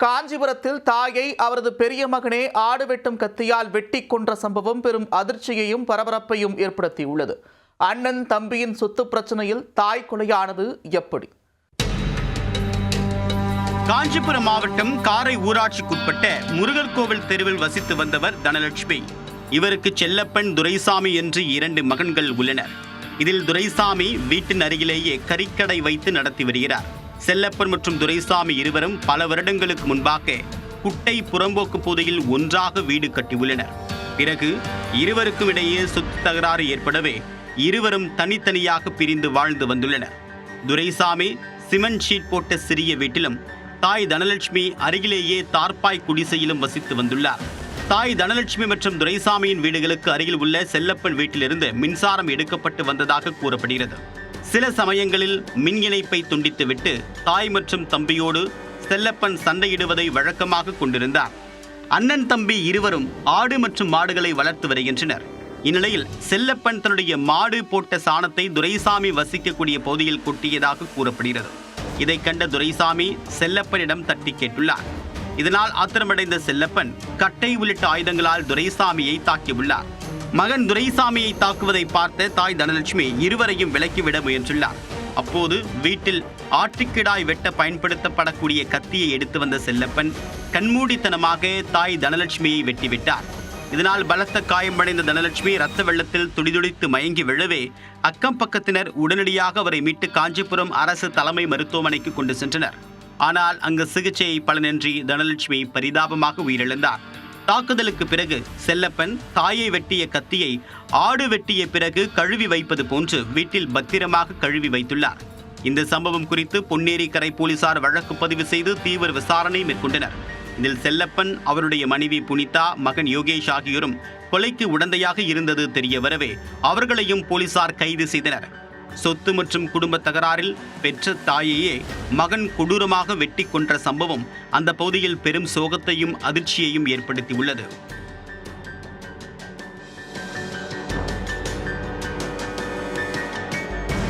காஞ்சிபுரத்தில் தாயை அவரது பெரிய மகனே ஆடு வெட்டும் கத்தியால் வெட்டி கொன்ற சம்பவம் பெரும் அதிர்ச்சியையும் பரபரப்பையும் ஏற்படுத்தியுள்ளது. அண்ணன் தம்பியின் சொத்து பிரச்சனையில் தாய் கொலையானது எப்படி? காஞ்சிபுரம் மாவட்டம் காரை ஊராட்சிக்குட்பட்ட முருகர் கோவில் தெருவில் வசித்து வந்தவர் தனலட்சுமி. இவருக்கு செல்லப்பன், துரைசாமி என்று 2 மகன்கள் உள்ளனர். இதில் துரைசாமி வீட்டின் அருகிலேயே கறிக்கடை வைத்து நடத்தி வருகிறார். செல்லப்பன் மற்றும் துரைசாமி இருவரும் பல வருடங்களுக்கு முன்பாக குட்டை புறம்போக்கு பகுதியில் ஒன்றாக வீடு கட்டியுள்ளனர். பிறகு இருவருக்கும் இடையே சொத்து தகராறு ஏற்படவே இருவரும் தனித்தனியாக பிரிந்து வாழ்ந்து வந்துள்ளனர். துரைசாமி சிமெண்ட் ஷீட் போட்ட சிறிய வீட்டிலும், தாய் தனலட்சுமி அருகிலேயே தார்பாய் குடிசையிலும் வசித்து வந்துள்ளார். தாய் தனலட்சுமி மற்றும் துரைசாமியின் வீடுகளுக்கு அருகில் உள்ள செல்லப்பன் வீட்டிலிருந்து மின்சாரம் எடுக்கப்பட்டு வந்ததாக கூறப்படுகிறது. சில சமயங்களில் மின் இணைப்பை துண்டித்துவிட்டு தாய் மற்றும் தம்பியோடு செல்லப்பன் சண்டையிடுவதை வழக்கமாக கொண்டிருந்தார். அண்ணன் தம்பி இருவரும் ஆடு மற்றும் மாடுகளை வளர்த்து வருகின்றனர். இந்நிலையில் செல்லப்பன் தன்னுடைய மாடு போட்ட சாணத்தை துரைசாமி வசிக்கக்கூடிய பகுதியில் கொட்டியதாக கூறப்படுகிறது. இதை கண்ட துரைசாமி செல்லப்பனிடம் தட்டி கேட்டுள்ளார். இதனால் ஆத்திரமடைந்த செல்லப்பன் கட்டை உள்ளிட்ட ஆயுதங்களால் துரைசாமியை தாக்கியுள்ளார். மகன் துரைசாமியை தாக்குவதை பார்த்த தாய் தனலட்சுமி இருவரையும் விலக்கிவிட முயன்றுள்ளார். அப்போது வீட்டில் ஆட்டுக்கிடாய் வெட்ட பயன்படுத்தப்படக்கூடிய கத்தியை எடுத்து வந்த செல்லப்பன் கண்மூடித்தனமாக தாய் தனலட்சுமியை வெட்டிவிட்டார். இதனால் பலத்த காயமடைந்த தனலட்சுமி இரத்த வெள்ளத்தில் துடிதுடித்து மயங்கி விழவே அக்கம் பக்கத்தினர் உடனடியாக அவரை மீட்டு காஞ்சிபுரம் அரசு தலைமை மருத்துவமனைக்கு கொண்டு சென்றனர். ஆனால் அங்கு சிகிச்சை பலனின்றி தனலட்சுமி பரிதாபமாக உயிரிழந்தார். தாக்குதலுக்கு பிறகு செல்லப்பன் தாயை வெட்டிய கத்தியை ஆடு வெட்டிய பிறகு கழுவி வைப்பது போன்று வீட்டில் பத்திரமாக கழுவி வைத்துள்ளார். இந்த சம்பவம் குறித்து பொன்னேரிக்கரை போலீசார் வழக்கு பதிவு செய்து தீவிர விசாரணை மேற்கொண்டனர். இதில் செல்லப்பன், அவருடைய மனைவி புனிதா, மகன் யோகேஷ் ஆகியோரும் கொலைக்கு உடந்தையாக இருந்தது தெரிய வரவே அவர்களையும் போலீசார் கைது செய்தனர். சொத்து மற்றும் குடும்ப தகராறில் பெற்ற தாயையே மகன் கொடூரமாக வெட்டி கொன்ற சம்பவம் அந்த பகுதியில் பெரும் சோகத்தையும் அதிர்ச்சியையும் ஏற்படுத்தியுள்ளது.